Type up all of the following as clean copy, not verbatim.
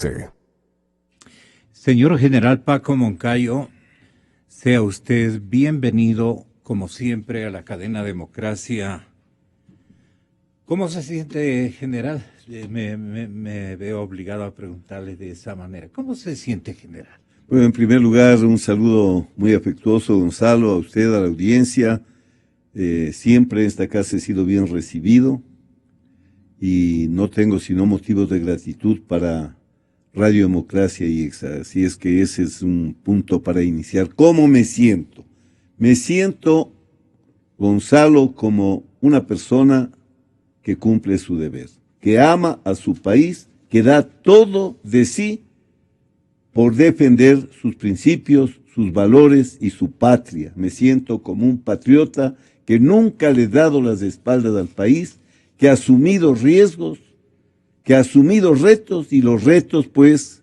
Sí. Señor General Paco Moncayo, sea usted bienvenido, como siempre, a la cadena Democracia. ¿Cómo se siente, general? Me veo obligado a preguntarle de esa manera. ¿Cómo se siente, general? Bueno, en primer lugar, un saludo muy afectuoso, Gonzalo, a usted, a la audiencia. Siempre en esta casa he sido bien recibido y no tengo sino motivos de gratitud para Radio Democracia y EXA. Así es que ese es un punto para iniciar. ¿Cómo me siento? Me siento, Gonzalo, como una persona que cumple su deber, que ama a su país, que da todo de sí por defender sus principios, sus valores y su patria. Me siento como un patriota que nunca le he dado las espaldas al país, que ha asumido riesgos, que ha asumido retos, y los retos pues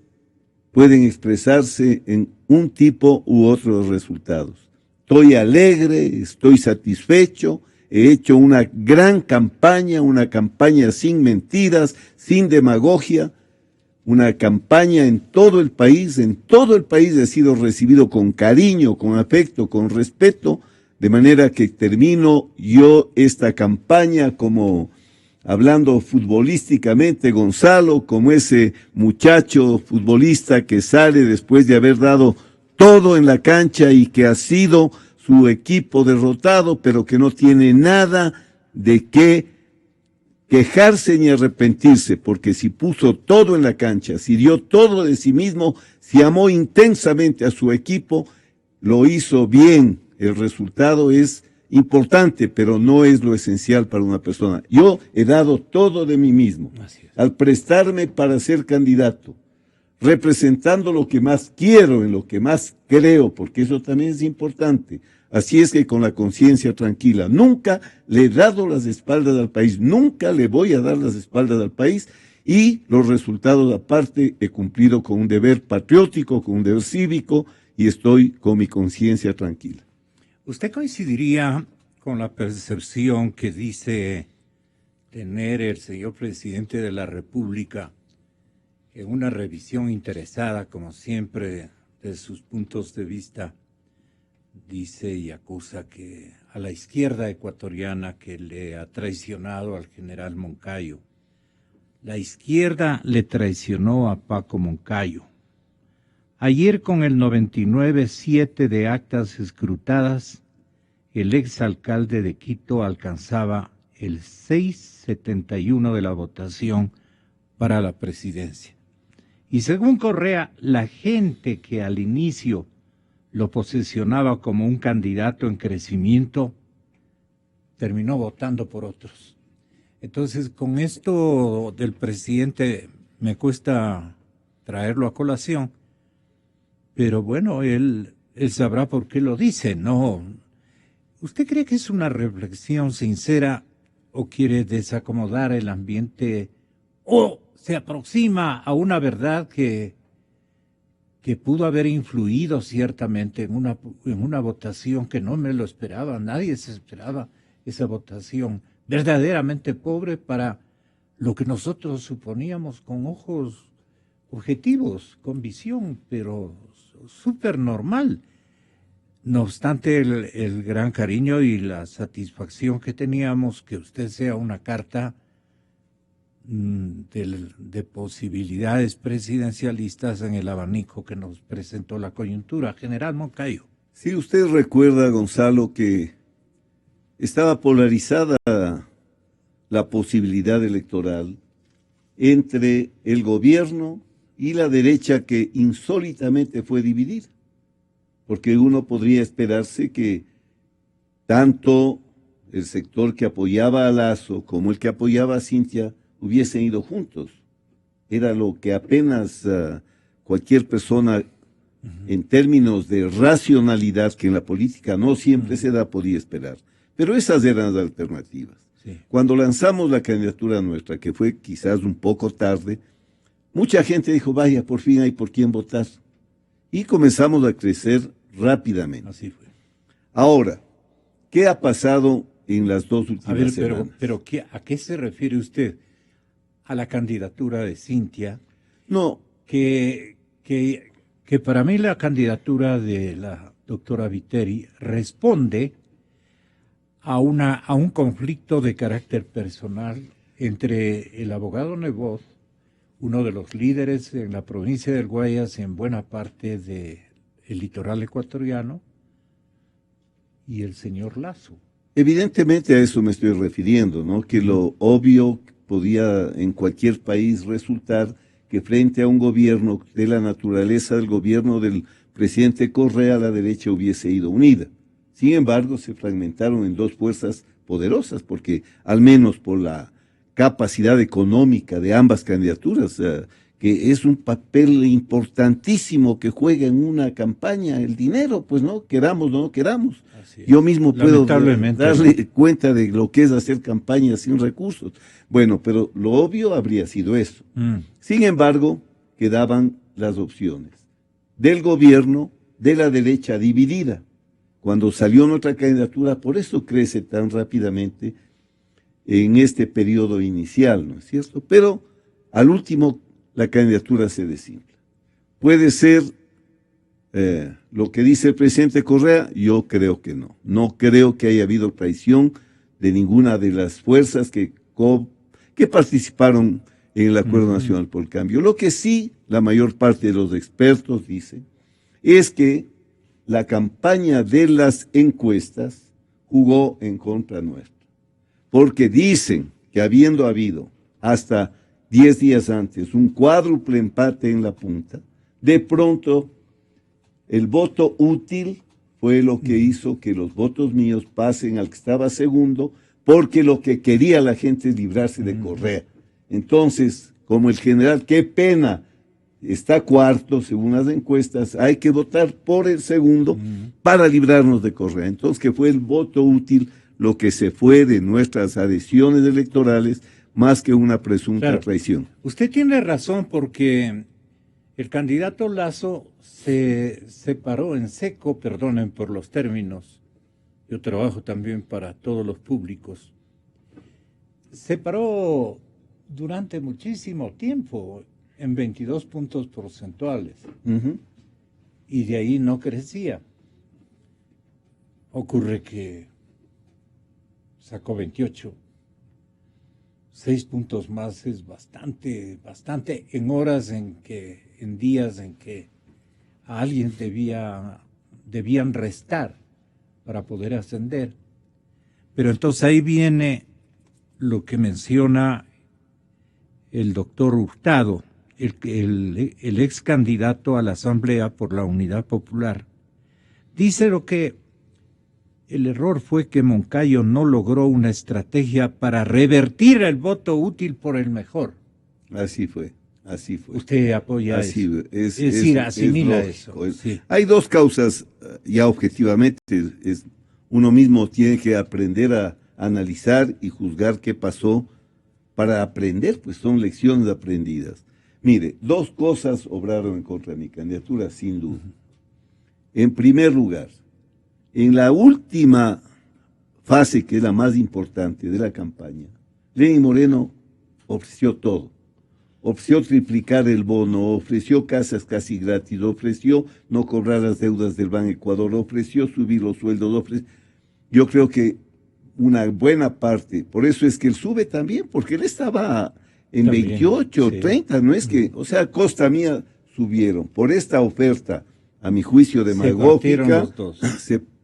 pueden expresarse en un tipo u otro de resultados. Estoy alegre, estoy satisfecho, he hecho una gran campaña, una campaña sin mentiras, sin demagogia, una campaña en todo el país he sido recibido con cariño, con afecto, con respeto, de manera que termino yo esta campaña como, hablando futbolísticamente, Gonzalo, como ese muchacho futbolista que sale después de haber dado todo en la cancha y que ha sido su equipo derrotado, pero que no tiene nada de qué quejarse ni arrepentirse, porque si puso todo en la cancha, si dio todo de sí mismo, si amó intensamente a su equipo, lo hizo bien. El resultado es importante, pero no es lo esencial para una persona. Yo he dado todo de mí mismo al prestarme para ser candidato, representando lo que más quiero, en lo que más creo, porque eso también es importante. Así es que con la conciencia tranquila, nunca le he dado las espaldas al país, nunca le voy a dar las espaldas al país, y los resultados aparte, he cumplido con un deber patriótico, con un deber cívico, y estoy con mi conciencia tranquila. ¿Usted coincidiría con la percepción que dice tener el señor presidente de la República en una revisión interesada, como siempre, de sus puntos de vista? Dice y acusa que a la izquierda ecuatoriana que le ha traicionado al general Moncayo. La izquierda le traicionó a Paco Moncayo. Ayer, con el 99.7 de actas escrutadas, el exalcalde de Quito alcanzaba el 6.71 de la votación para la presidencia. Y según Correa, la gente que al inicio lo posesionaba como un candidato en crecimiento, terminó votando por otros. Entonces, con esto del presidente me cuesta traerlo a colación, pero bueno, él sabrá por qué lo dice, ¿no? ¿Usted cree que es una reflexión sincera o quiere desacomodar el ambiente o se aproxima a una verdad que pudo haber influido ciertamente en una votación que no me lo esperaba, nadie se esperaba esa votación verdaderamente pobre para lo que nosotros suponíamos con ojos objetivos, con visión, pero súper normal? No obstante, el gran cariño y la satisfacción que teníamos que usted sea una carta de posibilidades presidencialistas en el abanico que nos presentó la coyuntura. General Moncayo. Sí, usted recuerda, Gonzalo, que estaba polarizada la posibilidad electoral entre el gobierno y la derecha, que insólitamente fue dividida, porque uno podría esperarse que tanto el sector que apoyaba a Lasso como el que apoyaba a Cintia hubiesen ido juntos. Era lo que apenas cualquier persona, en términos de racionalidad, que en la política no siempre se da, podía esperar. Pero esas eran las alternativas. Sí. Cuando lanzamos la candidatura nuestra, que fue quizás un poco tarde, mucha gente dijo, vaya, por fin hay por quién votar. Y comenzamos a crecer rápidamente. Así fue. Ahora, ¿qué ha pasado en las dos últimas semanas? Pero ¿a qué se refiere usted? ¿A la candidatura de Cintia? No, que para mí la candidatura de la doctora Viteri responde a un conflicto de carácter personal entre el abogado Nebot, uno de los líderes en la provincia del Guayas y en buena parte del litoral ecuatoriano, y el señor Lasso. Evidentemente a eso me estoy refiriendo, ¿no? Que lo obvio podía en cualquier país resultar que frente a un gobierno de la naturaleza del gobierno del presidente Correa, la derecha hubiese ido unida. Sin embargo, se fragmentaron en dos fuerzas poderosas, porque al menos por la capacidad económica de ambas candidaturas, que es un papel importantísimo que juega en una campaña, el dinero, pues no, queramos o no queramos. Yo mismo puedo darle cuenta de lo que es hacer campaña sin recursos. Bueno, pero lo obvio habría sido eso. Sin embargo, quedaban las opciones del gobierno, de la derecha dividida. Cuando salió nuestra candidatura, por eso crece tan rápidamente en este periodo inicial, ¿no es cierto? Pero al último la candidatura se desinfla. Puede ser lo que dice el presidente Correa, yo creo que no. No creo que haya habido traición de ninguna de las fuerzas que participaron en el Acuerdo Nacional por el Cambio. Lo que sí la mayor parte de los expertos dicen es que la campaña de las encuestas jugó en contra nuestra. Porque dicen que habiendo habido hasta 10 días antes un cuádruple empate en la punta, de pronto el voto útil fue lo que hizo que los votos míos pasen al que estaba segundo, porque lo que quería la gente es librarse de Correa. Entonces, como el general, qué pena, está cuarto según las encuestas, hay que votar por el segundo para librarnos de Correa. Entonces, que fue el voto útil lo que se fue de nuestras adhesiones electorales, más que una presunta traición. Usted tiene razón, porque el candidato Lasso se separó en seco, perdonen por los términos, yo trabajo también para todos los públicos, se paró durante muchísimo tiempo en 22 puntos porcentuales y de ahí no crecía. Ocurre que sacó 28. 6 puntos más es bastante en horas en días en que a alguien debían restar para poder ascender. Pero entonces ahí viene lo que menciona el doctor Hurtado, el ex candidato a la Asamblea por la Unidad Popular. Dice lo que el error fue que Moncayo no logró una estrategia para revertir el voto útil por el mejor. Así fue. Usted apoya eso. Es decir, asimila eso. Sí. Hay dos causas, ya objetivamente, uno mismo tiene que aprender a analizar y juzgar qué pasó para aprender, pues son lecciones aprendidas. Mire, dos cosas obraron en contra de mi candidatura, sin duda. En primer lugar, en la última fase, que es la más importante de la campaña, Lenín Moreno ofreció todo. Ofreció triplicar el bono, ofreció casas casi gratis, ofreció no cobrar las deudas del Banco Ecuador, ofreció subir los sueldos. Yo creo que una buena parte, por eso es que él sube también, porque él estaba en también, 28, sí. 30, no es que, o sea, a costa mía subieron. Por esta oferta, a mi juicio demagógica,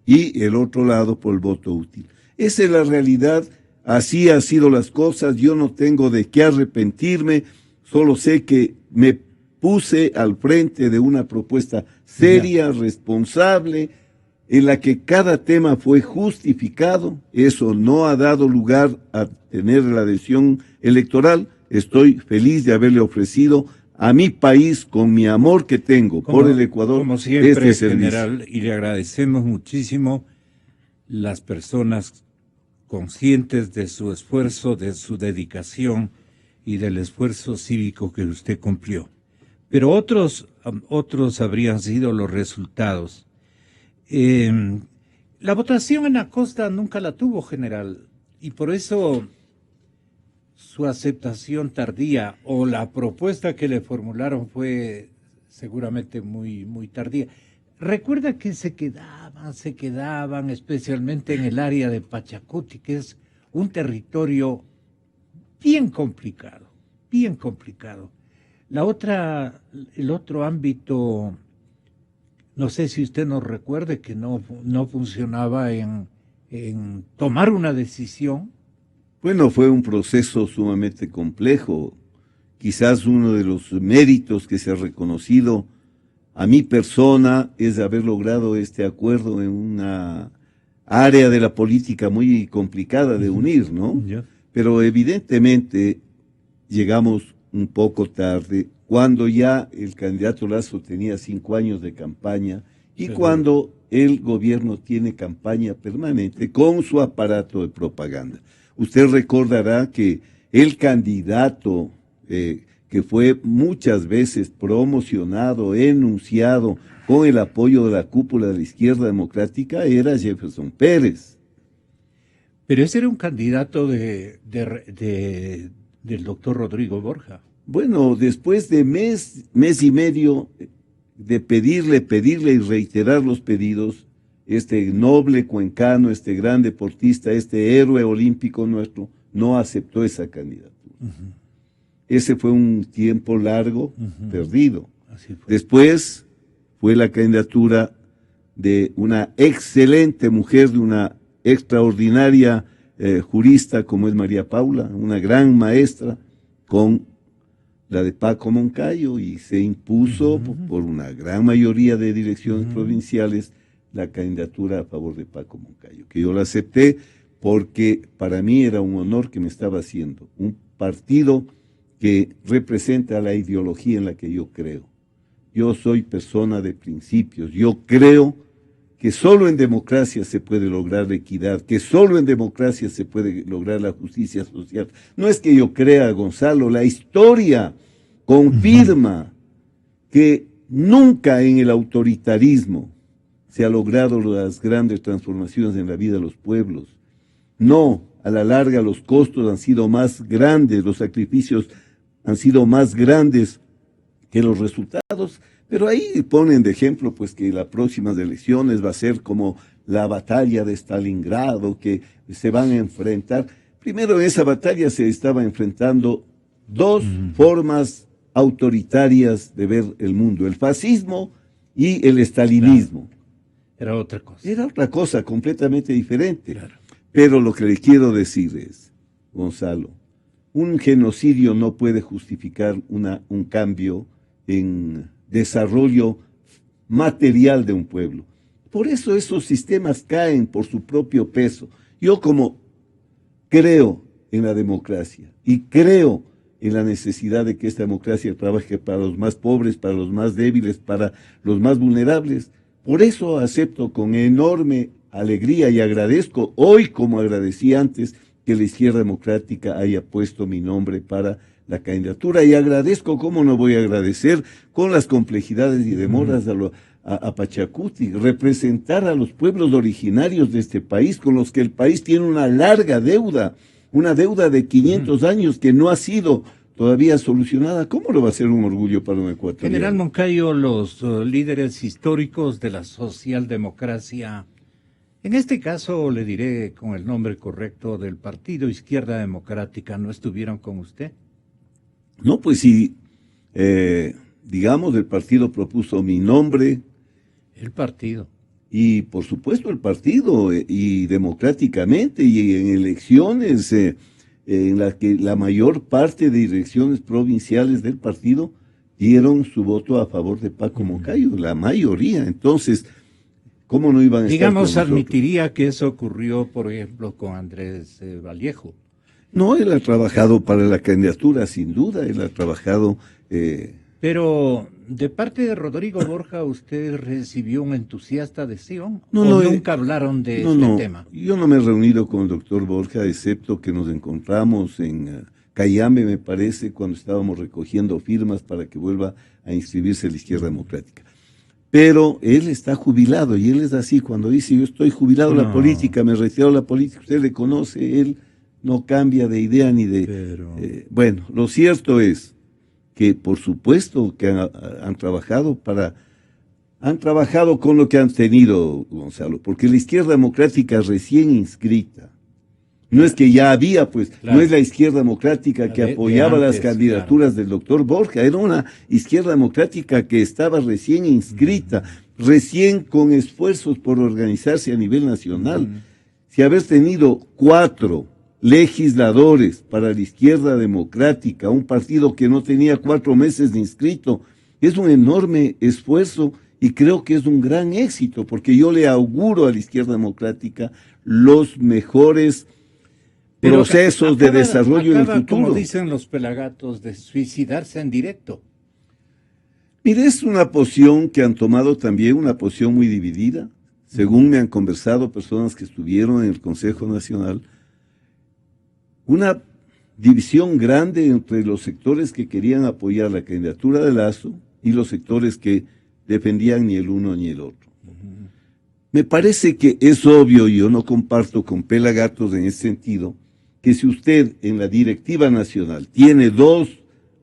y el otro lado por el voto útil. Esa es la realidad, así han sido las cosas, yo no tengo de qué arrepentirme, solo sé que me puse al frente de una propuesta seria, responsable, en la que cada tema fue justificado. Eso no ha dado lugar a tener la adhesión electoral. Estoy feliz de haberle ofrecido a mi país, con mi amor que tengo por el Ecuador, como siempre, general, y le agradecemos muchísimo las personas conscientes de su esfuerzo, de su dedicación y del esfuerzo cívico que usted cumplió. Pero otros habrían sido los resultados. La votación en Acosta nunca la tuvo, general, y por eso su aceptación tardía o la propuesta que le formularon fue seguramente muy, muy tardía. Recuerda que se quedaban especialmente en el área de Pachacuti, que es un territorio bien complicado, bien complicado. El otro ámbito, no sé si usted nos recuerde que no funcionaba en tomar una decisión. Bueno, fue un proceso sumamente complejo. Quizás uno de los méritos que se ha reconocido a mi persona es haber logrado este acuerdo en una área de la política muy complicada de unir, ¿no? Ya. Pero evidentemente llegamos un poco tarde, cuando ya el candidato Lazo tenía 5 años de campaña y Seguro. cuando el gobierno tiene campaña permanente con su aparato de propaganda. Usted recordará que el candidato que fue muchas veces promocionado, enunciado con el apoyo de la cúpula de la izquierda democrática era Jefferson Pérez. Pero ese era un candidato del doctor Rodrigo Borja. Bueno, después de mes y medio de pedirle y reiterar los pedidos, este noble cuencano, este gran deportista, este héroe olímpico nuestro, no aceptó esa candidatura. Ese fue un tiempo largo perdido. Así fue. Después fue la candidatura de una excelente mujer, de una extraordinaria jurista como es María Paula, una gran maestra, con la de Paco Moncayo, y se impuso por una gran mayoría de direcciones provinciales la candidatura a favor de Paco Moncayo, que yo la acepté porque para mí era un honor que me estaba haciendo un partido que representa la ideología en la que yo creo. Yo soy persona de principios, yo creo que solo en democracia se puede lograr la equidad, que solo en democracia se puede lograr la justicia social. No es que yo crea, Gonzalo, la historia confirma que nunca en el autoritarismo se han logrado las grandes transformaciones en la vida de los pueblos. No, a la larga los costos han sido más grandes, los sacrificios han sido más grandes que los resultados, pero ahí ponen de ejemplo pues que las próximas elecciones va a ser como la batalla de Stalingrado, que se van a enfrentar. Primero en esa batalla se estaba enfrentando dos formas autoritarias de ver el mundo, el fascismo y el estalinismo. Claro. Era otra cosa. Era otra cosa completamente diferente. Claro. Pero lo que le quiero decir es, Gonzalo, un genocidio no puede justificar un cambio en desarrollo material de un pueblo. Por eso esos sistemas caen por su propio peso. Yo como creo en la democracia y creo en la necesidad de que esta democracia trabaje para los más pobres, para los más débiles, para los más vulnerables, por eso acepto con enorme alegría y agradezco hoy, como agradecí antes, que la izquierda democrática haya puesto mi nombre para la candidatura, y agradezco, cómo no voy a agradecer, con las complejidades y demoras a Pachacuti, representar a los pueblos originarios de este país, con los que el país tiene una larga deuda, una deuda de 500 años que no ha sido todavía solucionada. ¿Cómo no va a ser un orgullo para un ecuatoriano? General Moncayo, los líderes históricos de la socialdemocracia, en este caso le diré con el nombre correcto del partido Izquierda Democrática, ¿no estuvieron con usted? No, pues sí, digamos, el partido propuso mi nombre. El partido. Y por supuesto el partido, y democráticamente, y en elecciones en las que la mayor parte de direcciones provinciales del partido dieron su voto a favor de Paco Moncayo, la mayoría. Entonces, ¿cómo no iban a estar con nosotros? Admitiría que eso ocurrió, por ejemplo, con Andrés Vallejo. No, él ha trabajado para la candidatura, sin duda, él ha trabajado... Pero, de parte de Rodrigo Borja, ¿usted recibió un entusiasta adhesión? No, nunca hablaron de este tema? Yo no me he reunido con el doctor Borja, excepto que nos encontramos en Cayambe, me parece, cuando estábamos recogiendo firmas para que vuelva a inscribirse la Izquierda Democrática. Pero él está jubilado, y él es así, cuando dice yo estoy jubilado de la política, me retiro de la política, usted le conoce, él no cambia de idea ni de... Pero... bueno, lo cierto es que por supuesto que han trabajado han trabajado con lo que han tenido, Gonzalo, porque la izquierda democrática recién inscrita, no es que ya había, pues, claro, no es la izquierda democrática que apoyaba antes, las candidaturas, claro, del doctor Borja, era una izquierda democrática que estaba recién inscrita, recién con esfuerzos por organizarse a nivel nacional. Si haber tenido 4 legisladores para la izquierda democrática, un partido que no tenía 4 meses de inscrito, es un enorme esfuerzo y creo que es un gran éxito, porque yo le auguro a la izquierda democrática los mejores procesos de desarrollo en el futuro. Como dicen los pelagatos, de suicidarse en directo. Mire, es una posición que han tomado también, una posición muy dividida. Según me han conversado personas que estuvieron en el Consejo Nacional, una división grande entre los sectores que querían apoyar la candidatura de Lasso y los sectores que defendían ni el uno ni el otro. Me parece que es obvio, y yo no comparto con pelagatos en ese sentido, que si usted en la directiva nacional tiene 2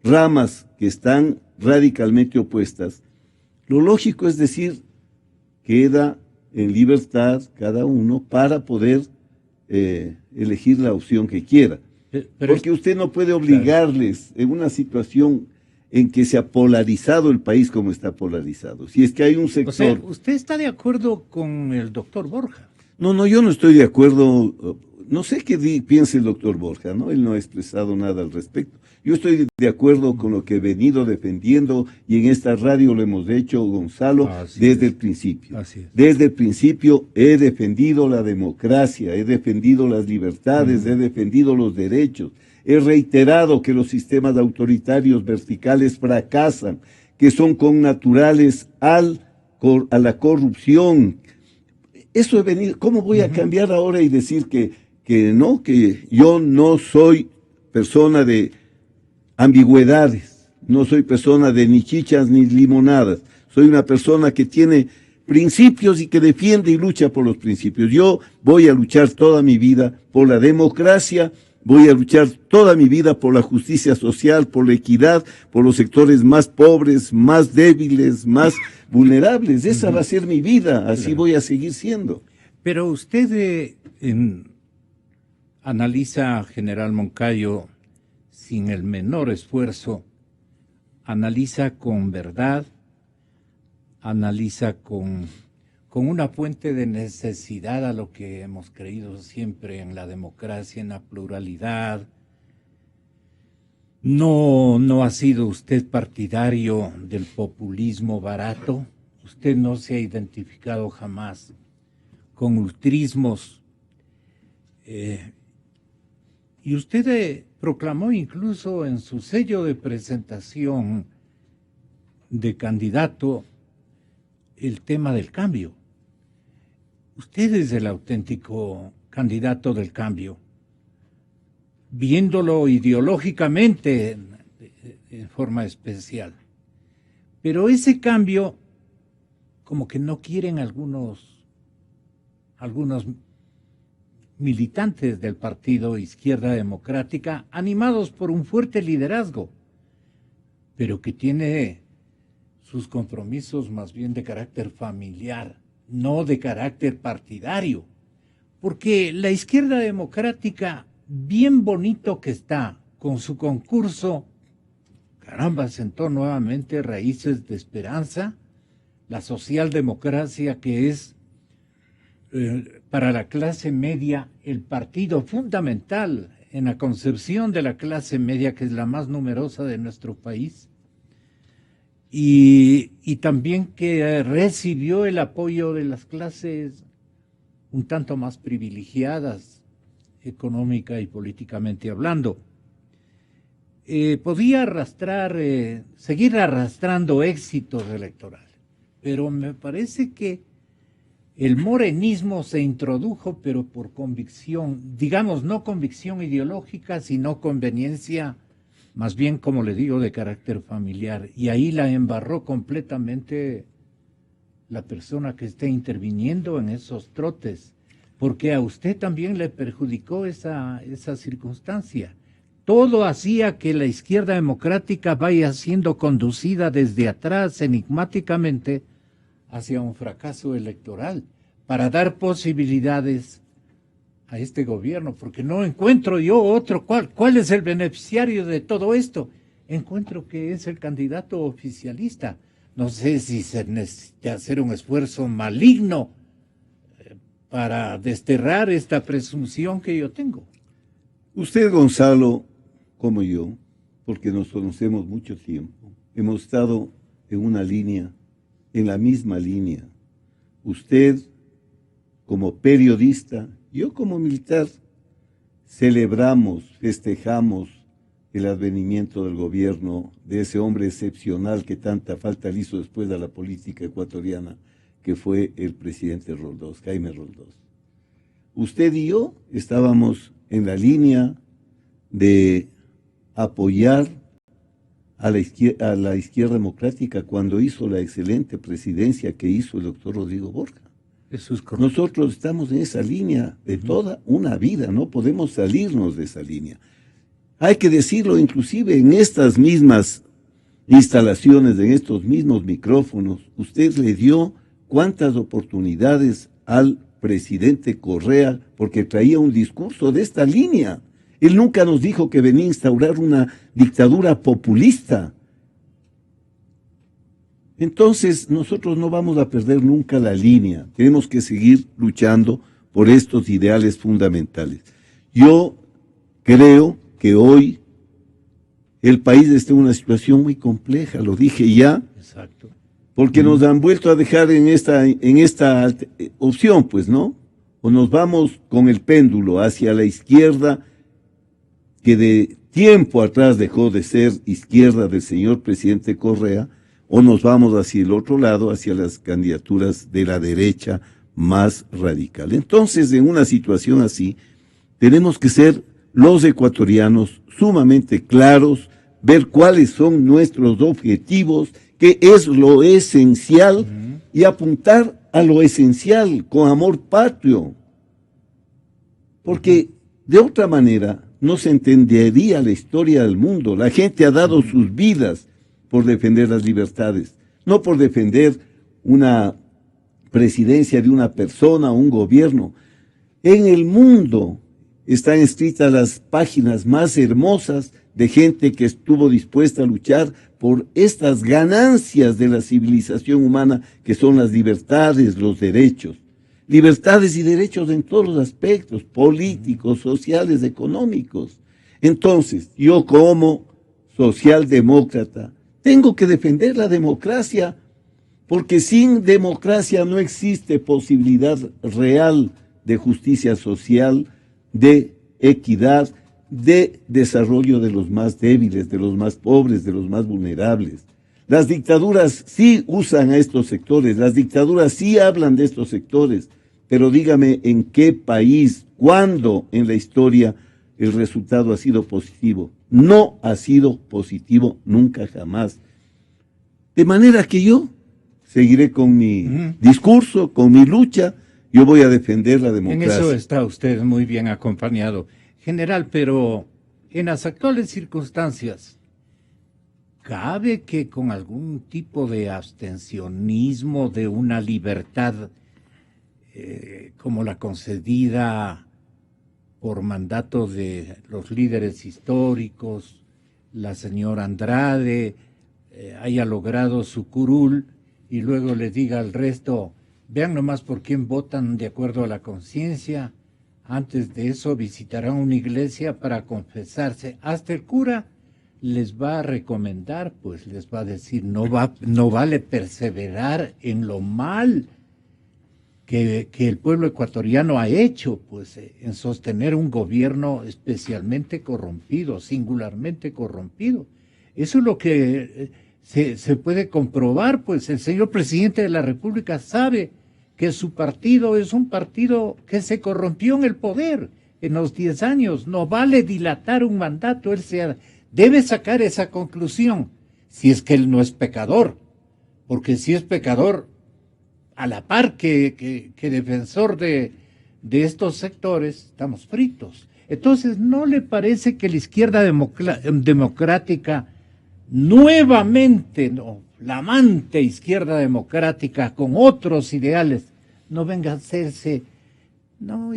ramas que están radicalmente opuestas, lo lógico es decir, queda en libertad cada uno para poder elegir la opción que quiera. Porque usted no puede obligarles en una situación en que se ha polarizado el país como está polarizado. Si es que hay un sector... O sea, ¿usted está de acuerdo con el doctor Borja? No, yo no estoy de acuerdo. No sé qué piensa el doctor Borja, ¿no? Él no ha expresado nada al respecto. Yo estoy de acuerdo con lo que he venido defendiendo y en esta radio lo hemos hecho, Gonzalo, desde el principio. Desde el principio he defendido la democracia, he defendido las libertades, he defendido los derechos. He reiterado que los sistemas autoritarios verticales fracasan, que son connaturales a la corrupción. Eso he venido. ¿Cómo voy a cambiar ahora y decir que yo no soy persona de ambigüedades, no soy persona de ni chichas ni limonadas, soy una persona que tiene principios y que defiende y lucha por los principios? Yo voy a luchar toda mi vida por la democracia, voy a luchar toda mi vida por la justicia social, por la equidad, por los sectores más pobres, más débiles, más vulnerables. Esa va a ser mi vida, así voy a seguir siendo. Pero usted analiza, general Moncayo, sin el menor esfuerzo, analiza con verdad, analiza con una fuente de necesidad a lo que hemos creído siempre en la democracia, en la pluralidad. No ha sido usted partidario del populismo barato, usted no se ha identificado jamás con ultrismos, y usted proclamó incluso en su sello de presentación de candidato el tema del cambio. Usted es el auténtico candidato del cambio, viéndolo ideológicamente en forma especial. Pero ese cambio, como que no quieren algunos militantes del partido Izquierda Democrática, animados por un fuerte liderazgo, pero que tiene sus compromisos más bien de carácter familiar, no de carácter partidario, porque la Izquierda Democrática, bien bonito que está, con su concurso, caramba, sentó nuevamente raíces de esperanza, la socialdemocracia que es para la clase media el partido fundamental en la concepción de la clase media, que es la más numerosa de nuestro país, y también que recibió el apoyo de las clases un tanto más privilegiadas, económica y políticamente hablando. Podía seguir arrastrando éxitos electorales, pero me parece que el morenismo se introdujo, pero por convicción, digamos, no convicción ideológica, sino conveniencia, más bien, como le digo, de carácter familiar. Y ahí la embarró completamente la persona que está interviniendo en esos trotes. porque a usted también le perjudicó esa circunstancia. Todo hacía que la izquierda democrática vaya siendo conducida desde atrás enigmáticamente hacia un fracaso electoral para dar posibilidades a este gobierno, porque no encuentro yo otro. ¿Cuál es el beneficiario de todo esto? Encuentro que es el candidato oficialista. No sé si se necesita hacer un esfuerzo maligno para desterrar esta presunción que yo tengo. Usted, Gonzalo, como yo, porque nos conocemos mucho tiempo, hemos estado en una línea, en la misma línea. Usted, como periodista, yo como militar, celebramos, festejamos el advenimiento del gobierno de ese hombre excepcional que tanta falta le hizo después de la política ecuatoriana, que fue el presidente Roldós, Jaime Roldós. Usted y yo estábamos en la línea de apoyar a la izquierda democrática cuando hizo la excelente presidencia que hizo el doctor Rodrigo Borja. Eso es correcto. Nosotros estamos en esa línea de toda una vida, no podemos salirnos de esa línea. Hay que decirlo, inclusive en estas mismas instalaciones, en estos mismos micrófonos, usted le dio cuántas oportunidades al presidente Correa porque traía un discurso de esta línea. Él nunca nos dijo que venía a instaurar una dictadura populista. Entonces, nosotros no vamos a perder nunca la línea. Tenemos que seguir luchando por estos ideales fundamentales. Yo creo que hoy el país está en una situación muy compleja, lo dije ya. Exacto. Porque nos han vuelto a dejar en esta opción, pues, ¿no? O nos vamos con el péndulo hacia la izquierda, que de tiempo atrás dejó de ser izquierda del señor presidente Correa, o nos vamos hacia el otro lado, hacia las candidaturas de la derecha más radical. Entonces, en una situación así, tenemos que ser los ecuatorianos sumamente claros, ver cuáles son nuestros objetivos, qué es lo esencial y apuntar a lo esencial con amor patrio. Porque de otra manera no se entendería la historia del mundo. La gente ha dado sus vidas por defender las libertades, no por defender una presidencia de una persona o un gobierno. En el mundo están escritas las páginas más hermosas de gente que estuvo dispuesta a luchar por estas ganancias de la civilización humana, que son las libertades, los derechos. Libertades y derechos en todos los aspectos, políticos, sociales, económicos. Entonces, yo como socialdemócrata tengo que defender la democracia, porque sin democracia no existe posibilidad real de justicia social, de equidad, de desarrollo de los más débiles, de los más pobres, de los más vulnerables. Las dictaduras sí usan a estos sectores, las dictaduras sí hablan de estos sectores, pero dígame en qué país, cuándo en la historia el resultado ha sido positivo. No ha sido positivo nunca jamás. De manera que yo seguiré con mi discurso, con mi lucha. Yo voy a defender la democracia. En eso está usted muy bien acompañado, general, pero en las actuales circunstancias, ¿cabe que con algún tipo de abstencionismo de una libertad como la concedida por mandato de los líderes históricos, la señora Andrade, haya logrado su curul y luego le diga al resto, vean nomás por quién votan de acuerdo a la conciencia, antes de eso visitarán una iglesia para confesarse, hasta el cura les va a recomendar, pues les va a decir, no vale perseverar en lo mal que el pueblo ecuatoriano ha hecho, pues en sostener un gobierno especialmente corrompido, singularmente corrompido. Eso es lo que se puede comprobar, pues el señor presidente de la República sabe que su partido es un partido que se corrompió en el poder en los 10 años. No vale dilatar un mandato, debe sacar esa conclusión, si es que él no es pecador, porque si es pecador, a la par que defensor de de estos sectores, estamos fritos. Entonces, ¿no le parece que la izquierda democrática, nuevamente, no, la amante izquierda democrática con otros ideales, no venga a hacerse, no,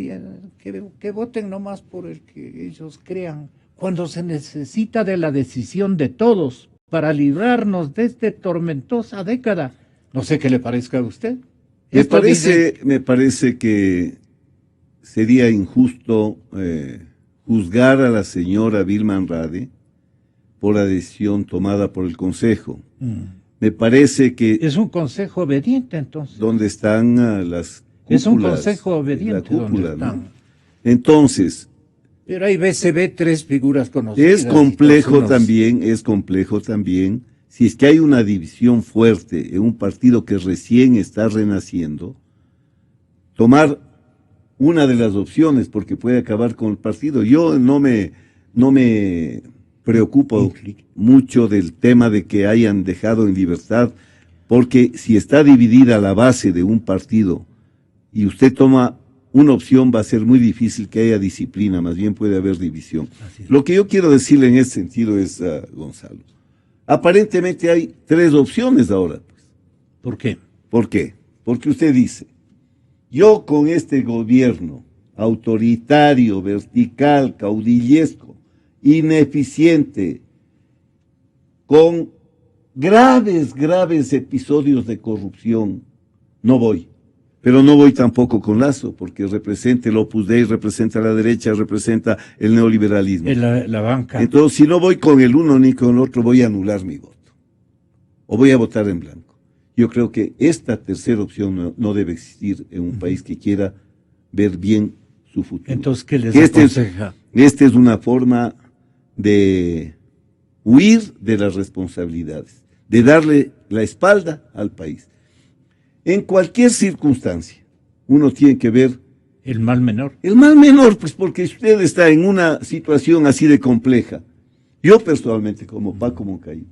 que voten nomás por el que ellos crean, cuando se necesita de la decisión de todos para librarnos de esta tormentosa década? No sé qué le parezca a usted. Me parece que sería injusto juzgar a la señora Vilma Andrade por la decisión tomada por el Consejo. Me parece que... Es un consejo obediente, entonces. Donde están las cúpulas. Es un consejo obediente, la cúpula, donde están. ¿no? Entonces... Pero ahí se ve tres figuras conocidas. Es complejo también, si es que hay una división fuerte en un partido que recién está renaciendo, tomar una de las opciones, porque puede acabar con el partido. Yo no me preocupo mucho del tema de que hayan dejado en libertad, porque si está dividida la base de un partido y usted toma una opción, va a ser muy difícil que haya disciplina, más bien puede haber división. Lo que yo quiero decirle en ese sentido es, Gonzalo, aparentemente hay tres opciones ahora. Pues. ¿Por qué? ¿Por qué? Porque usted dice, yo con este gobierno autoritario, vertical, caudillesco, ineficiente, con graves episodios de corrupción, no voy. Pero no voy tampoco con Lazo, porque representa el Opus Dei, representa la derecha, representa el neoliberalismo. La banca. Entonces, si no voy con el uno ni con el otro, voy a anular mi voto. O voy a votar en blanco. Yo creo que esta tercera opción no debe existir en un país que quiera ver bien su futuro. Entonces, ¿qué les aconseja? Esta es una forma de huir de las responsabilidades, de darle la espalda al país. En cualquier circunstancia, uno tiene que ver... El mal menor. El mal menor, pues porque usted está en una situación así de compleja. Yo personalmente, como Paco Moncayo,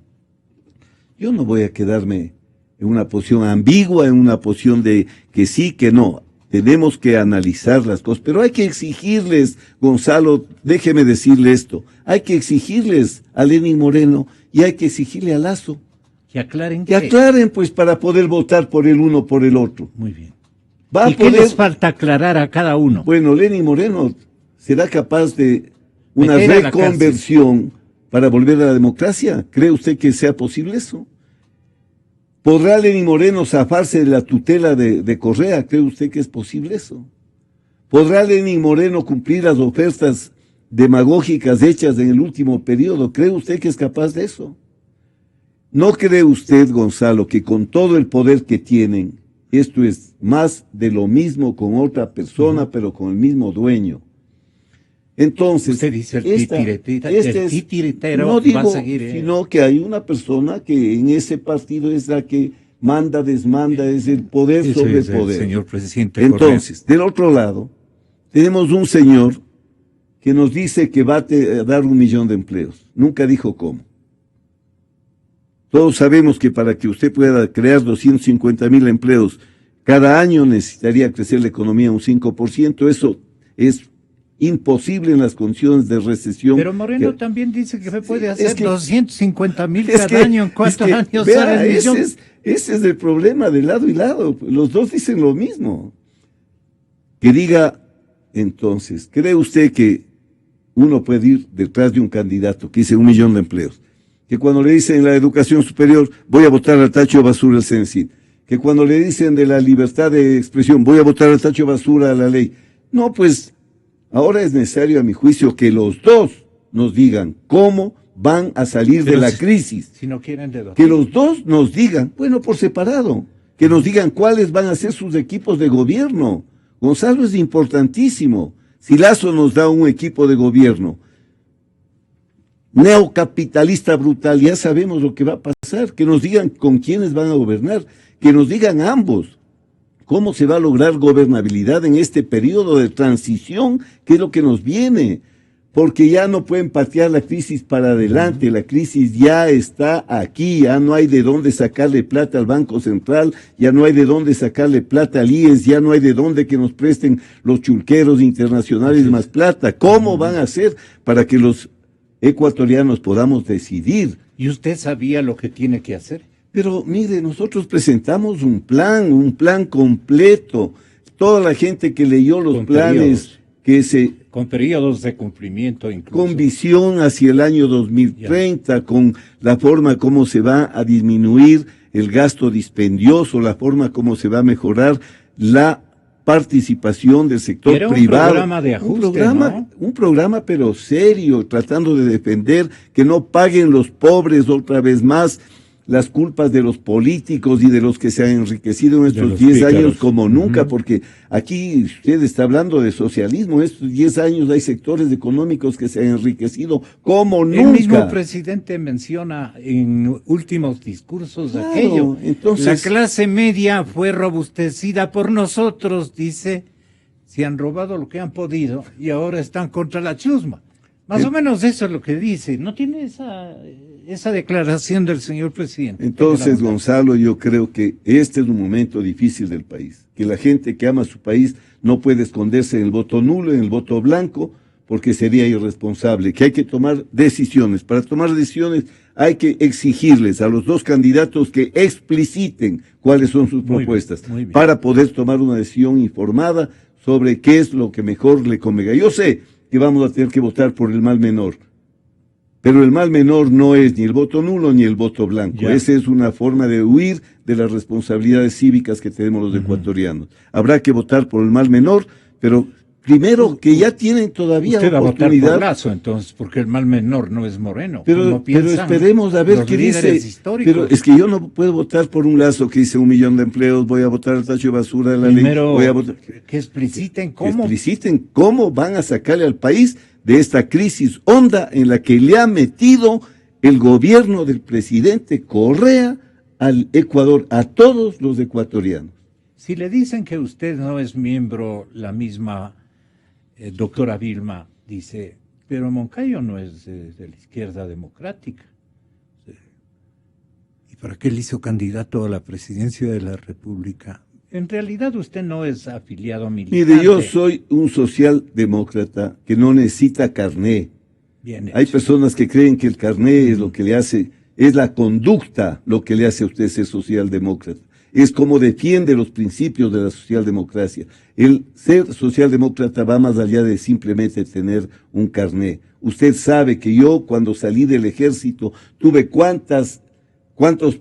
yo no voy a quedarme en una posición ambigua, en una posición de que sí, que no. Tenemos que analizar las cosas, pero hay que exigirles, Gonzalo, déjeme decirle esto, hay que exigirles a Lenín Moreno y hay que exigirle a Lazo. Que aclaren. Que aclaren, pues, para poder votar por el uno o por el otro. Muy bien. ¿Y qué les falta aclarar a cada uno? Bueno, Lenín Moreno será capaz de una reconversión para volver a la democracia. ¿Cree usted que sea posible eso? ¿Podrá Lenín Moreno zafarse de la tutela de Correa? ¿Cree usted que es posible eso? ¿Podrá Lenín Moreno cumplir las ofertas demagógicas hechas en el último periodo? ¿Cree usted que es capaz de eso? ¿No cree usted, Gonzalo, que con todo el poder que tienen, esto es más de lo mismo con otra persona, pero con el mismo dueño? Entonces, usted dice el titiritero no digo, va a seguir, sino que hay una persona que en ese partido es la que manda, desmanda, es el poder sobre el poder. Señor presidente. Entonces, del otro lado, tenemos un señor que nos dice que va a dar 1 millón de empleos. Nunca dijo cómo. Todos sabemos que para que usted pueda crear 250,000 empleos cada año necesitaría crecer la economía un 5%. Eso es imposible en las condiciones de recesión. Pero Moreno también dice que se puede hacer 250,000 cada año. ¿En cuántos años sale el millón? Ese es el problema de lado y lado. Los dos dicen lo mismo. Que diga, entonces, ¿cree usted que uno puede ir detrás de un candidato que dice 1 millón de empleos? Que cuando le dicen la educación superior, voy a votar al tacho de basura al CENSID. Que cuando le dicen de la libertad de expresión, voy a votar al tacho de basura a la ley. No, pues, ahora es necesario, a mi juicio, que los dos nos digan cómo van a salir de la crisis. Si no quieren de dos. Que los dos nos digan, bueno, por separado, que nos digan cuáles van a ser sus equipos de gobierno. Gonzalo, es importantísimo. Si Lazo nos da un equipo de gobierno neocapitalista brutal, ya sabemos lo que va a pasar, que nos digan con quiénes van a gobernar, que nos digan ambos cómo se va a lograr gobernabilidad en este periodo de transición, que es lo que nos viene, porque ya no pueden patear la crisis para adelante, la crisis ya está aquí, ya no hay de dónde sacarle plata al Banco Central, ya no hay de dónde sacarle plata al IES, ya no hay de dónde que nos presten los chulqueros internacionales más plata. ¿Cómo van a hacer para que los ecuatorianos podamos decidir? ¿Y usted sabía lo que tiene que hacer? Pero mire, nosotros presentamos un plan completo. Toda la gente que leyó los planes, con periodos de cumplimiento incluso. Con visión hacia el año 2030, con la forma como se va a disminuir el gasto dispendioso, la forma como se va a mejorar la participación del sector privado. Un programa de ajuste, ¿no? Un programa pero serio, tratando de defender que no paguen los pobres otra vez más las culpas de los políticos y de los que se han enriquecido en estos 10 años como nunca, porque aquí usted está hablando de socialismo, estos 10 años hay sectores económicos que se han enriquecido como nunca. El mismo presidente menciona en últimos discursos aquello. Entonces, la clase media fue robustecida por nosotros, dice, se han robado lo que han podido y ahora están contra la chusma. Más o menos eso es lo que dice. ¿No tiene esa declaración del señor presidente? Entonces, Gonzalo, yo creo que este es un momento difícil del país. Que la gente que ama su país no puede esconderse en el voto nulo, en el voto blanco, porque sería irresponsable. Que hay que tomar decisiones. Para tomar decisiones hay que exigirles a los dos candidatos que expliciten cuáles son sus propuestas. Muy bien. Para poder tomar una decisión informada sobre qué es lo que mejor le convenga. Yo sé que vamos a tener que votar por el mal menor. Pero el mal menor no es ni el voto nulo ni el voto blanco. Esa es una forma de huir de las responsabilidades cívicas que tenemos los ecuatorianos. Habrá que votar por el mal menor, pero primero que ya tienen todavía usted oportunidad. Va a votar por Lazo, entonces, porque el mal menor no es Moreno. Pero esperemos a ver qué dice. Pero es que yo no puedo votar por un Lazo que dice 1 millón de empleos, voy a votar al tacho de basura de la ley. Voy a votar, que expliciten cómo. Cómo van a sacarle al país de esta crisis honda en la que le ha metido el gobierno del presidente Correa al Ecuador, a todos los ecuatorianos. Si le dicen que usted no es miembro, la misma doctora Vilma dice, pero Moncayo no es de la izquierda democrática. ¿Y para qué le hizo candidato a la presidencia de la República? En realidad usted no es afiliado militante. Mire, yo soy un socialdemócrata que no necesita carné. Hay personas que creen que el carné es lo que le hace, es la conducta lo que le hace a usted ser socialdemócrata. Es como defiende los principios de la socialdemocracia. El ser socialdemócrata va más allá de simplemente tener un carné. Usted sabe que yo cuando salí del ejército tuve cuántos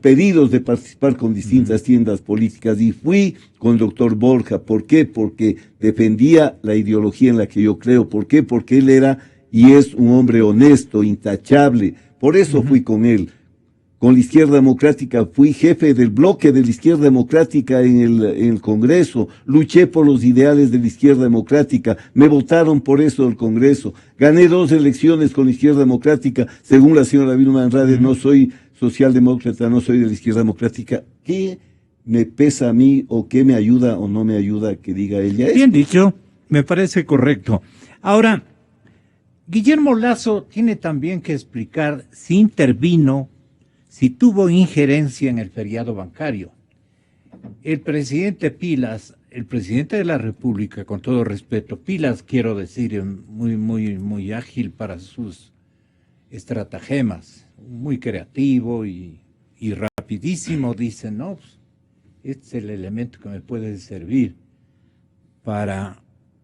pedidos de participar con distintas tiendas políticas y fui con el doctor Borja. ¿Por qué? Porque defendía la ideología en la que yo creo. ¿Por qué? Porque él era y es un hombre honesto, intachable. Por eso fui con él. Con la Izquierda Democrática fui jefe del bloque de la Izquierda Democrática en el Congreso. Luché por los ideales de la Izquierda Democrática. Me votaron por eso del Congreso. Gané 2 elecciones con la Izquierda Democrática. Según la señora Vilma Andrade, no soy socialdemócrata, no soy de la Izquierda Democrática. ¿Qué me pesa a mí o qué me ayuda o no me ayuda que diga ella eso? Bien dicho, me parece correcto. Ahora, Guillermo Lasso tiene también que explicar si intervino, si tuvo injerencia en el feriado bancario. El presidente Pilas, el presidente de la República, con todo respeto, Pilas quiero decir, muy ágil para sus estratagemas, muy creativo y rapidísimo, dice, no, pues, este es el elemento que me puede servir para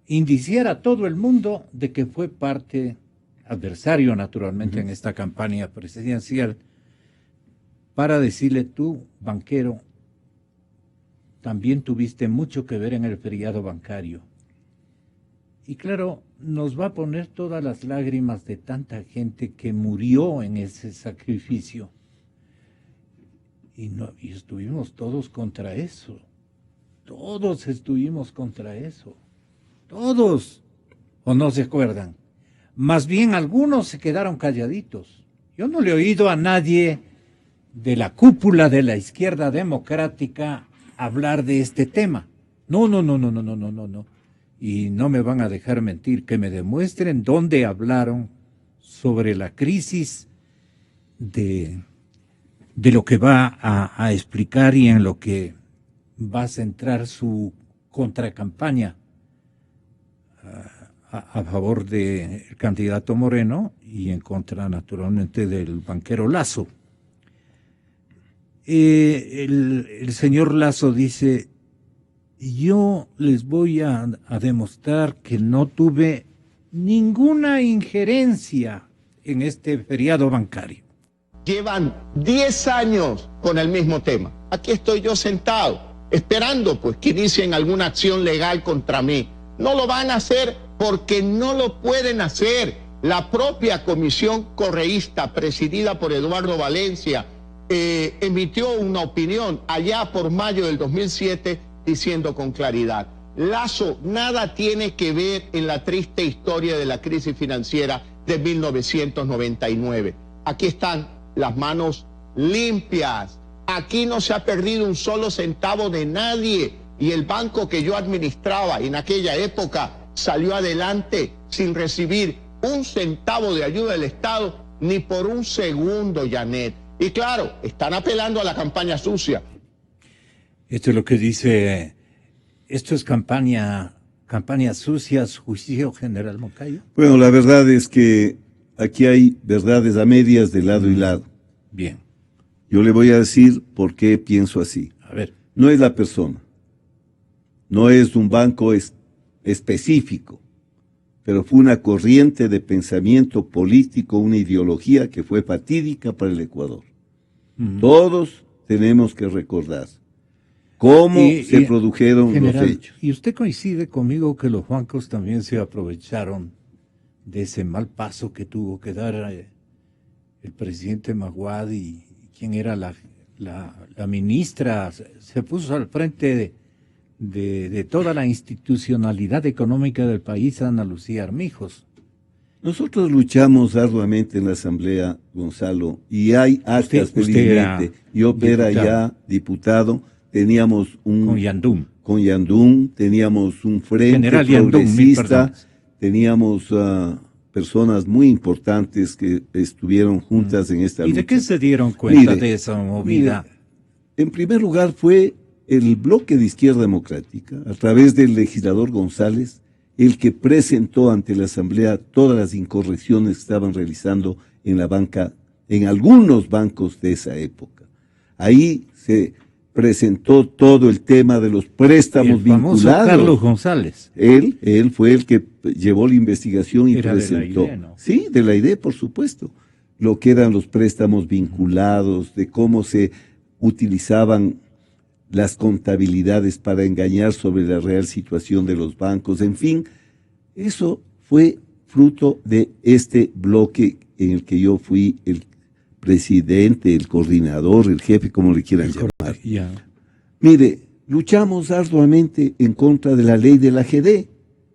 indiciar a todo el mundo de que fue parte, adversario naturalmente en esta campaña presidencial, para decirle, tú, banquero, también tuviste mucho que ver en el feriado bancario. Y claro, nos va a poner todas las lágrimas de tanta gente que murió en ese sacrificio. Y estuvimos todos contra eso. Todos estuvimos contra eso. Todos. ¿O no se acuerdan? Más bien algunos se quedaron calladitos. Yo no le he oído a nadie de la cúpula de la Izquierda Democrática hablar de este tema. No. y no me van a dejar mentir, que me demuestren dónde hablaron sobre la crisis de lo que va a explicar y en lo que va a centrar su contracampaña a favor del candidato Moreno y en contra, naturalmente, del banquero Lasso. El señor Lasso dice: yo les voy a demostrar que no tuve ninguna injerencia en este feriado bancario. Llevan 10 años con el mismo tema. Aquí estoy yo sentado, esperando pues que inicien alguna acción legal contra mí. No lo van a hacer porque no lo pueden hacer. La propia comisión correísta, presidida por Eduardo Valencia, emitió una opinión allá por mayo del 2007 diciendo con claridad: Lasso nada tiene que ver en la triste historia de la crisis financiera de 1999. Aquí están las manos limpias. Aquí no se ha perdido un solo centavo de nadie. Y el banco que yo administraba en aquella época salió adelante sin recibir un centavo de ayuda del Estado ni por un segundo, Janet. Y claro, están apelando a la campaña sucia. Esto es lo que dice, esto es campaña sucias, juicio general Moncayo. Bueno, la verdad es que aquí hay verdades a medias de lado y lado. Bien. Yo le voy a decir por qué pienso así. A ver. No es la persona, no es un banco específico, pero fue una corriente de pensamiento político, una ideología que fue fatídica para el Ecuador. Todos tenemos que recordar cómo se produjeron general, los hechos. ¿Y usted coincide conmigo que los bancos también se aprovecharon de ese mal paso que tuvo que dar el presidente Maguad y quien era la ministra? Se puso al frente de toda la institucionalidad económica del país, Ana Lucía Armijos. Nosotros luchamos arduamente en la Asamblea, Gonzalo, y hay actas, felizmente. Yo era ya diputado, teníamos con Yandún, teníamos un frente General progresista, teníamos personas muy importantes que estuvieron juntas en esta lucha. ¿Y de qué se dieron cuenta de esa movida? En primer lugar fue el bloque de Izquierda Democrática, a través del legislador González, el que presentó ante la Asamblea todas las incorrecciones que estaban realizando en la banca, en algunos bancos de esa época. Ahí se presentó todo el tema de los préstamos vinculados. Carlos González. Él fue el que llevó la investigación y presentó. De la IDE, ¿no? Sí, de la IDE, por supuesto. Lo que eran los préstamos vinculados, de cómo se utilizaban las contabilidades para engañar sobre la real situación de los bancos, en fin, eso fue fruto de este bloque en el que yo fui el presidente, el coordinador, el jefe, como le quieran llamar. Mire, luchamos arduamente en contra de la ley de la AGD.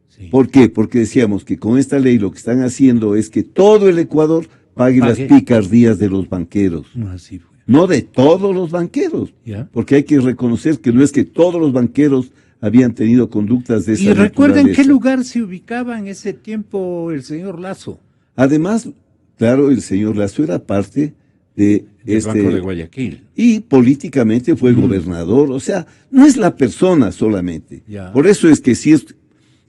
Sí. ¿Por qué? Porque decíamos que con esta ley lo que están haciendo es que todo el Ecuador pague las picardías de los banqueros. Así fue. No de todos los banqueros, porque hay que reconocer que no es que todos los banqueros habían tenido conductas de esa naturaleza. Y recuerden qué lugar se ubicaba en ese tiempo el señor Lasso. Además, claro, el señor Lasso era parte del Banco de Guayaquil. Y políticamente fue gobernador, o sea, no es la persona solamente. Por eso es que si es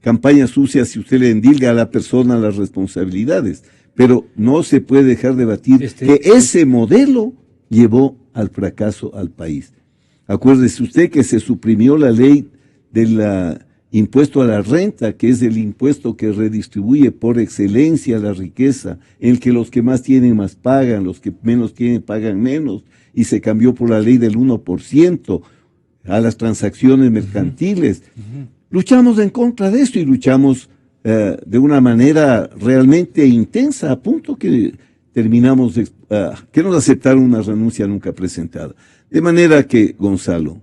campaña sucia, si usted le endilga a la persona las responsabilidades, pero no se puede dejar de debatir que ese modelo llevó al fracaso al país. Acuérdese usted que se suprimió la ley del impuesto a la renta, que es el impuesto que redistribuye por excelencia la riqueza, en el que los que más tienen más pagan, los que menos tienen pagan menos, y se cambió por la ley del 1% a las transacciones mercantiles. Luchamos en contra de esto y luchamos de una manera realmente intensa, a punto que terminamos que nos aceptaron una renuncia nunca presentada. De manera que, Gonzalo,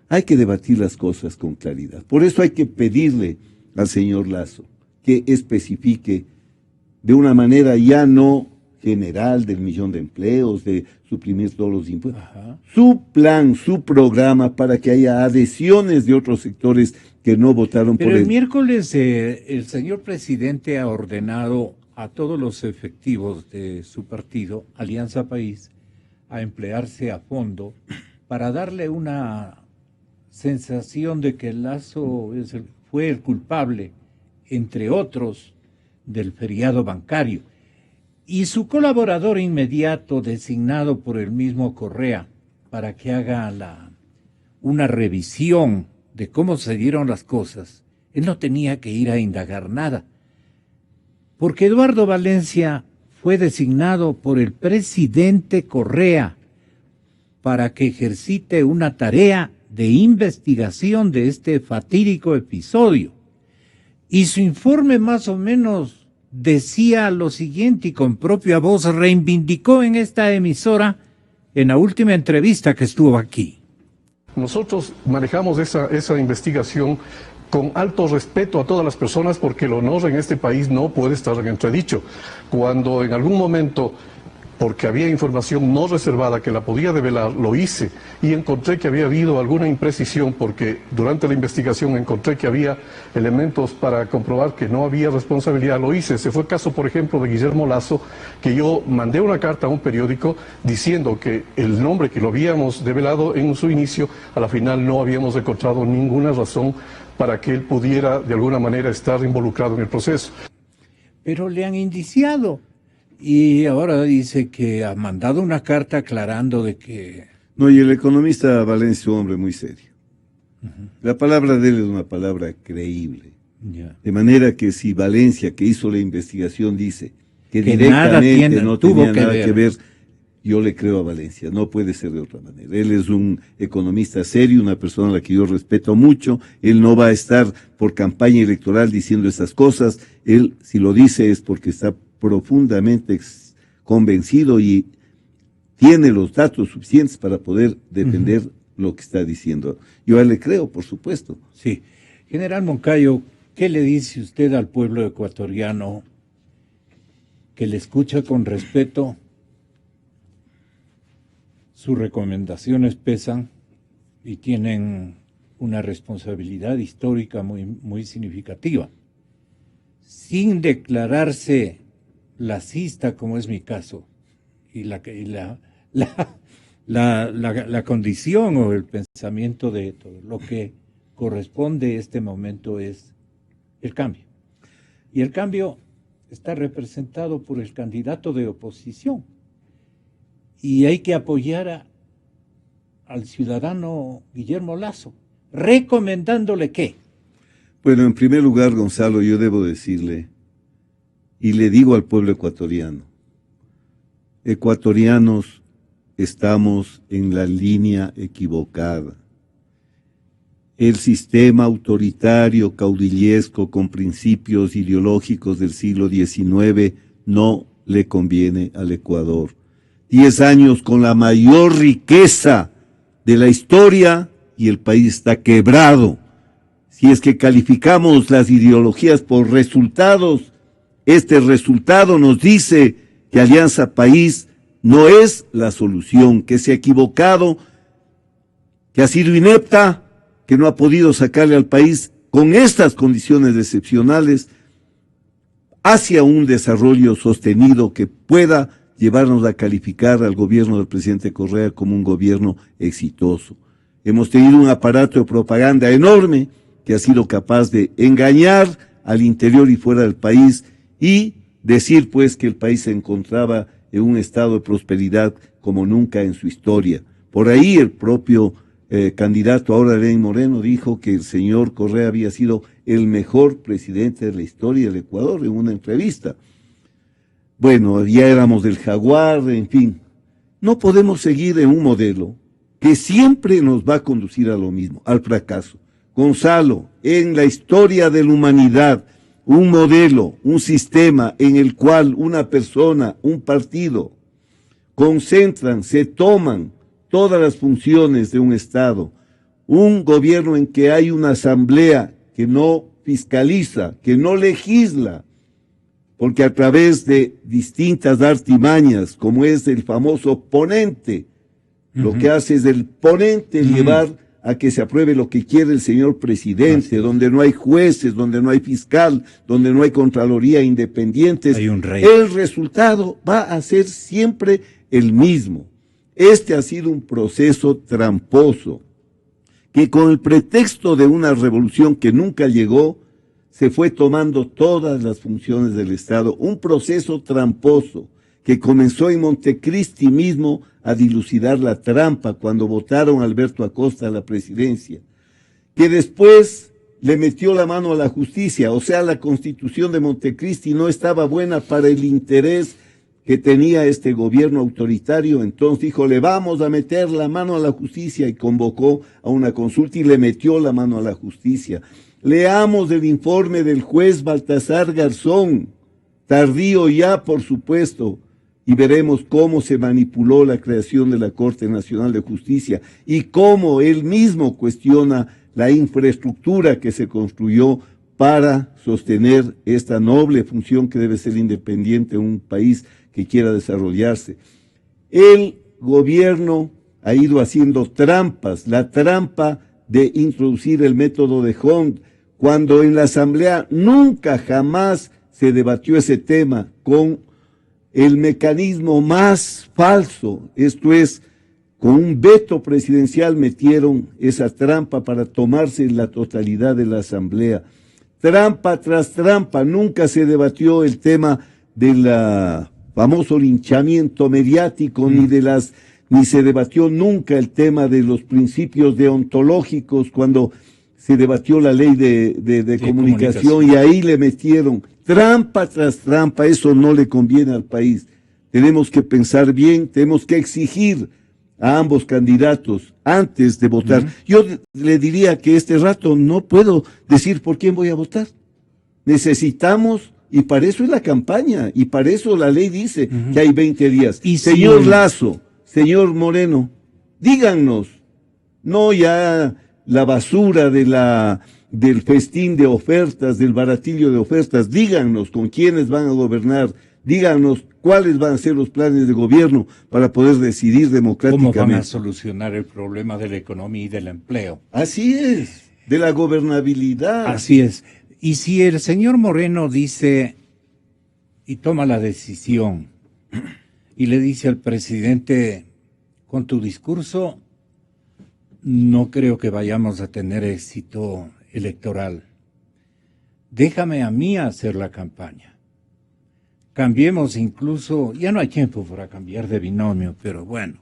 hay que debatir las cosas con claridad. Por eso hay que pedirle al señor Lasso que especifique de una manera ya no general del 1.000.000 de empleos, de suprimir todos los impuestos, su plan, su programa para que haya adhesiones de otros sectores que no votaron por Pero el él. miércoles el señor presidente ha ordenado a todos los efectivos de su partido, Alianza País, a emplearse a fondo para darle una sensación de que Lasso fue el culpable, entre otros, del feriado bancario. Y su colaborador inmediato, designado por el mismo Correa, para que haga una revisión de cómo se dieron las cosas, él no tenía que ir a indagar nada, porque Eduardo Valencia fue designado por el presidente Correa para que ejercite una tarea de investigación de este fatídico episodio. Y su informe más o menos decía lo siguiente, y con propia voz reivindicó en esta emisora en la última entrevista que estuvo aquí. Nosotros manejamos esa investigación con alto respeto a todas las personas, porque el honor en este país no puede estar en entredicho. Cuando en algún momento, porque había información no reservada que la podía develar, lo hice y encontré que había habido alguna imprecisión, porque durante la investigación encontré que había elementos para comprobar que no había responsabilidad, lo hice. Ese fue el caso, por ejemplo, de Guillermo Lasso, que yo mandé una carta a un periódico diciendo que el nombre que lo habíamos develado en su inicio, a la final no habíamos encontrado ninguna razón para que él pudiera de alguna manera estar involucrado en el proceso. Pero le han indiciado. Y ahora dice que ha mandado una carta aclarando de que... No, y el economista Valencia es un hombre muy serio. La palabra de él es una palabra creíble. De manera que si Valencia, que hizo la investigación, dice que directamente no tenía nada que ver, yo le creo a Valencia, no puede ser de otra manera. Él es un economista serio, una persona a la que yo respeto mucho. Él no va a estar por campaña electoral diciendo estas cosas. Él, si lo dice, es porque está profundamente convencido y tiene los datos suficientes para poder defender lo que está diciendo. Yo a él le creo, por supuesto. Sí. General Moncayo, ¿qué le dice usted al pueblo ecuatoriano que le escucha con respeto? Sus recomendaciones pesan y tienen una responsabilidad histórica muy, muy significativa. Sin declararse lacista, como es mi caso, y la condición o el pensamiento de todo, lo que corresponde a este momento es el cambio. Y el cambio está representado por el candidato de oposición. Y hay que apoyar al ciudadano Guillermo Lasso, recomendándole ¿qué? Bueno, en primer lugar, Gonzalo, yo debo decirle, y le digo al pueblo ecuatoriano, ecuatorianos, estamos en la línea equivocada. El sistema autoritario, caudillesco, con principios ideológicos del siglo XIX, no le conviene al Ecuador. 10 años con la mayor riqueza de la historia y el país está quebrado. Si es que calificamos las ideologías por resultados, este resultado nos dice que Alianza País no es la solución, que se ha equivocado, que ha sido inepta, que no ha podido sacarle al país con estas condiciones excepcionales hacia un desarrollo sostenido que pueda llevarnos a calificar al gobierno del presidente Correa como un gobierno exitoso. Hemos tenido un aparato de propaganda enorme que ha sido capaz de engañar al interior y fuera del país y decir pues que el país se encontraba en un estado de prosperidad como nunca en su historia. Por ahí el propio candidato ahora Lenín Moreno dijo que el señor Correa había sido el mejor presidente de la historia del Ecuador en una entrevista. Bueno, ya éramos del jaguar, en fin. No podemos seguir en un modelo que siempre nos va a conducir a lo mismo, al fracaso. Gonzalo, en la historia de la humanidad, un modelo, un sistema en el cual una persona, un partido, concentran, se toman todas las funciones de un Estado, un gobierno en que hay una asamblea que no fiscaliza, que no legisla, porque a través de distintas artimañas, como es el famoso ponente, lo que hace es el ponente llevar a que se apruebe lo que quiere el señor presidente, donde no hay jueces, donde no hay fiscal, donde no hay contraloría independientes, hay un rey. El resultado va a ser siempre el mismo. Este ha sido un proceso tramposo, que con el pretexto de una revolución que nunca llegó, se fue tomando todas las funciones del Estado. Un proceso tramposo que comenzó en Montecristi mismo a dilucidar la trampa cuando votaron a Alberto Acosta a la presidencia, que después le metió la mano a la justicia, o sea, la Constitución de Montecristi no estaba buena para el interés que tenía este gobierno autoritario. Entonces dijo, le vamos a meter la mano a la justicia, y convocó a una consulta y le metió la mano a la justicia. Leamos el informe del juez Baltasar Garzón, tardío ya, por supuesto, y veremos cómo se manipuló la creación de la Corte Nacional de Justicia y cómo él mismo cuestiona la infraestructura que se construyó para sostener esta noble función que debe ser independiente en un país que quiera desarrollarse. El gobierno ha ido haciendo trampas, la trampa de introducir el método de Hond, cuando en la Asamblea nunca jamás se debatió ese tema con el mecanismo más falso, esto es, con un veto presidencial metieron esa trampa para tomarse la totalidad de la Asamblea. Trampa tras trampa, nunca se debatió el tema del famoso linchamiento mediático, ni se debatió nunca el tema de los principios deontológicos cuando se debatió la ley de comunicación, y ahí le metieron trampa tras trampa. Eso no le conviene al país. Tenemos que pensar bien, tenemos que exigir a ambos candidatos antes de votar. Yo le diría que este rato no puedo decir por quién voy a votar. Necesitamos, y para eso es la campaña, y para eso la ley dice que hay 20 días. Y señor Lasso, señor Moreno, díganos, no ya la basura del festín de ofertas, del baratillo de ofertas, díganos con quiénes van a gobernar, díganos cuáles van a ser los planes de gobierno para poder decidir democráticamente. ¿Cómo van a solucionar el problema de la economía y del empleo? Así es, de la gobernabilidad. Así es. Y si el señor Moreno dice y toma la decisión y le dice al presidente, con tu discurso no creo que vayamos a tener éxito electoral, déjame a mí hacer la campaña. Cambiemos incluso, ya no hay tiempo para cambiar de binomio, pero bueno,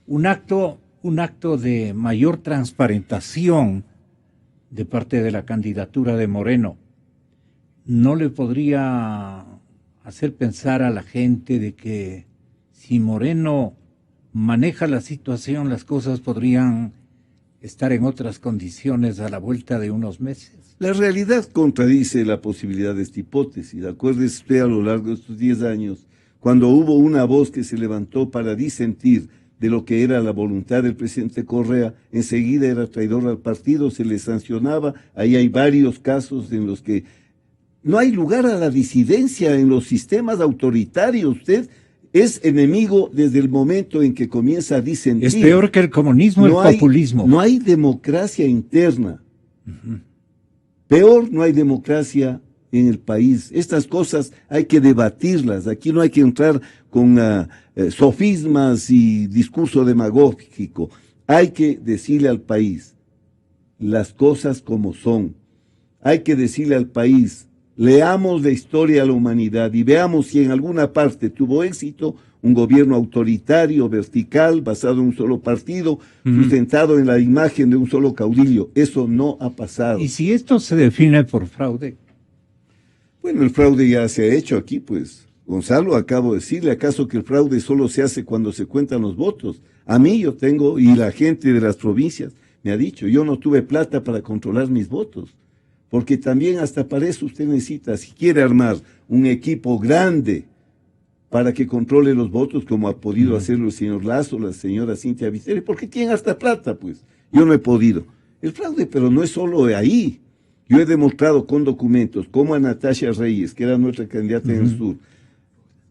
un acto de mayor transparentación de parte de la candidatura de Moreno no le podría hacer pensar a la gente de que si Moreno maneja la situación, las cosas podrían estar en otras condiciones a la vuelta de unos meses. La realidad contradice la posibilidad de esta hipótesis. Acuérdese usted a lo largo de estos 10 años, cuando hubo una voz que se levantó para disentir de lo que era la voluntad del presidente Correa, enseguida era traidor al partido, se le sancionaba. Ahí hay varios casos en los que no hay lugar a la disidencia en los sistemas autoritarios. Usted es enemigo desde el momento en que comienza a disentir. Es peor que el comunismo, no el populismo. No hay democracia interna. Peor, no hay democracia en el país. Estas cosas hay que debatirlas. Aquí no hay que entrar con sofismas y discurso demagógico. Hay que decirle al país las cosas como son. Hay que decirle al país, leamos la historia de la humanidad y veamos si en alguna parte tuvo éxito un gobierno autoritario, vertical, basado en un solo partido, sustentado en la imagen de un solo caudillo. Eso no ha pasado. ¿Y si esto se define por fraude? Bueno, el fraude ya se ha hecho aquí, pues. Gonzalo, acabo de decirle, ¿acaso que el fraude solo se hace cuando se cuentan los votos? A mí yo tengo, y la gente de las provincias me ha dicho, yo no tuve plata para controlar mis votos. Porque también hasta para eso usted necesita, si quiere armar un equipo grande para que controle los votos, como ha podido hacerlo el señor Lasso, la señora Cintia Viteri, porque tienen hasta plata, pues. Yo no he podido. El fraude, pero no es solo ahí. Yo he demostrado con documentos, como a Natasha Reyes, que era nuestra candidata en el sur,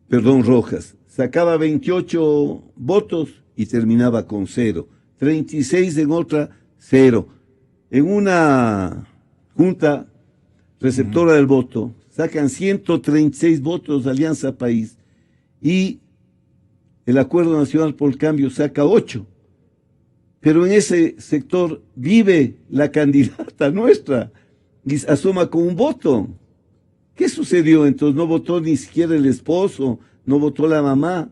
Rojas, sacaba 28 votos y terminaba con 0. 36 en otra, cero. En una junta receptora del voto, sacan 136 votos de Alianza País y el Acuerdo Nacional por el Cambio saca 8. Pero en ese sector vive la candidata nuestra y asoma con un voto. ¿Qué sucedió entonces? No votó ni siquiera el esposo, no votó la mamá.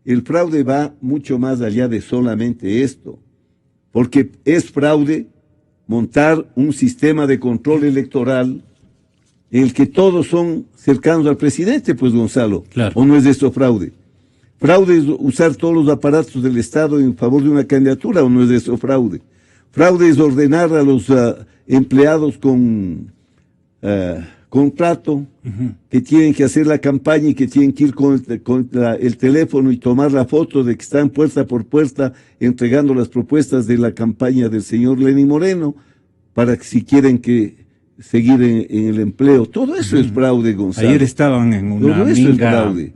El fraude va mucho más allá de solamente esto, porque es fraude montar un sistema de control electoral en el que todos son cercanos al presidente, pues Gonzalo, claro. ¿O no es esto fraude? Fraude es usar todos los aparatos del Estado en favor de una candidatura, ¿o no es eso fraude? Fraude es ordenar a los empleados con contrato, que tienen que hacer la campaña y que tienen que ir con el teléfono y tomar la foto de que están puerta por puerta entregando las propuestas de la campaña del señor Lenín Moreno, para que si quieren que seguir en el empleo. Todo eso es fraude, Gonzalo. Ayer estaban en una Todo eso es fraude.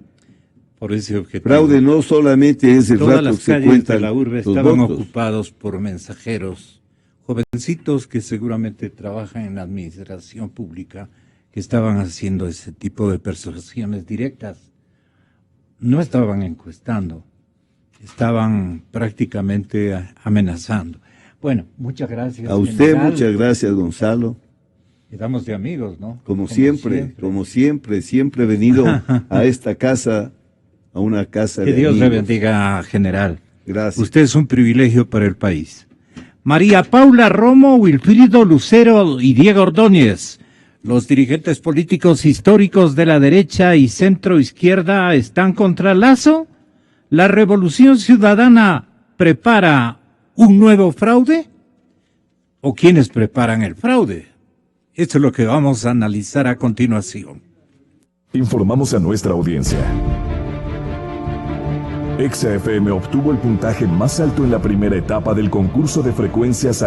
Por ese objetivo. Fraude no solamente es el Todas rato las que se calles cuentan de la urbe los estaban votos. ocupados por mensajeros, jovencitos que seguramente trabajan en la administración pública, que estaban haciendo ese tipo de persuasiones directas. No estaban encuestando, estaban prácticamente amenazando. Bueno, muchas gracias. A usted, general. muchas gracias, Gonzalo. Quedamos de amigos, ¿no? Como siempre, siempre he venido a esta casa, a una casa Que de Dios le amigos. bendiga, general. Gracias. Usted es un privilegio para el país. María Paula Romo, Wilfrido Lucero y Diego Ordóñez, los dirigentes políticos históricos de la derecha y centro izquierda, están contra Lazo. ¿La Revolución Ciudadana prepara un nuevo fraude? ¿O quiénes preparan el fraude? Esto es lo que vamos a analizar a continuación. Informamos a nuestra audiencia. Exa FM obtuvo el puntaje más alto en la primera etapa del concurso de frecuencias